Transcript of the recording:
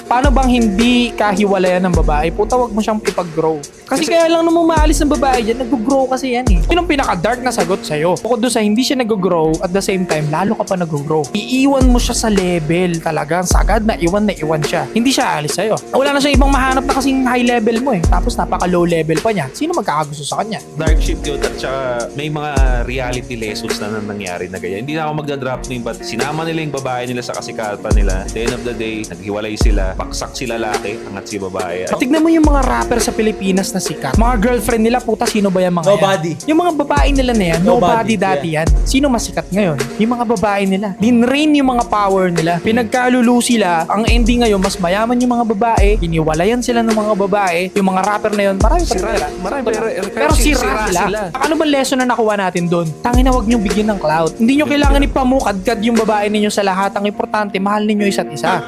paano bang hindi kahiwalayan ng babae? Puta, wag mo siyang ipag-grow. Kasi kaya lang naman maalis ng babae dyan, nag-grow kasi yan eh. Yun ang pinaka-dark na sagot sa'yo. Bukod doon sa hindi siya nag-grow, at the same time, lalo ka pa nag-grow. Iiwan mo siya sa level talagang sagad na iwan siya. Hindi siya alis sa'yo. Wala na siyang ibang mahanap na kasing high level mo eh. Tapos napaka-low level pa niya. Sino magkakagusto sa kanya? Dark shit yun at saka may mga reality lessons na nangyari na ganyan. Hindi na ako magdadrop name but sinama nila yung babae nila sa kasikatan nila. At the end of the day, naghiwalay sila. Baksak si lalaki, angat si babae. Tignan mo yung mga rapper sa Pilipinas na sikat. Mga girlfriend nila, puta, sino ba yung mga Nobody. yan? Yung mga babae nila na yan, nobody Nobody, dati yan. Sino masikat ngayon? Yung mga babae nila. Dinrain yung mga power nila. Pinagkalulu sila. Ang ending ngayon, mas mayaman yung mga babae. Iniwalayan sila ng mga babae. Yung mga rapper na yun, marami pa rin sila. Pero sira sila. Ano ba lesson na nakuha natin doon? Tangin na wag niyong bigyan ng clout. Hindi niyo kailangan ipamukadkad yung babae ninyo sa lahat. Ang importante, mahal ninyo isa't isa.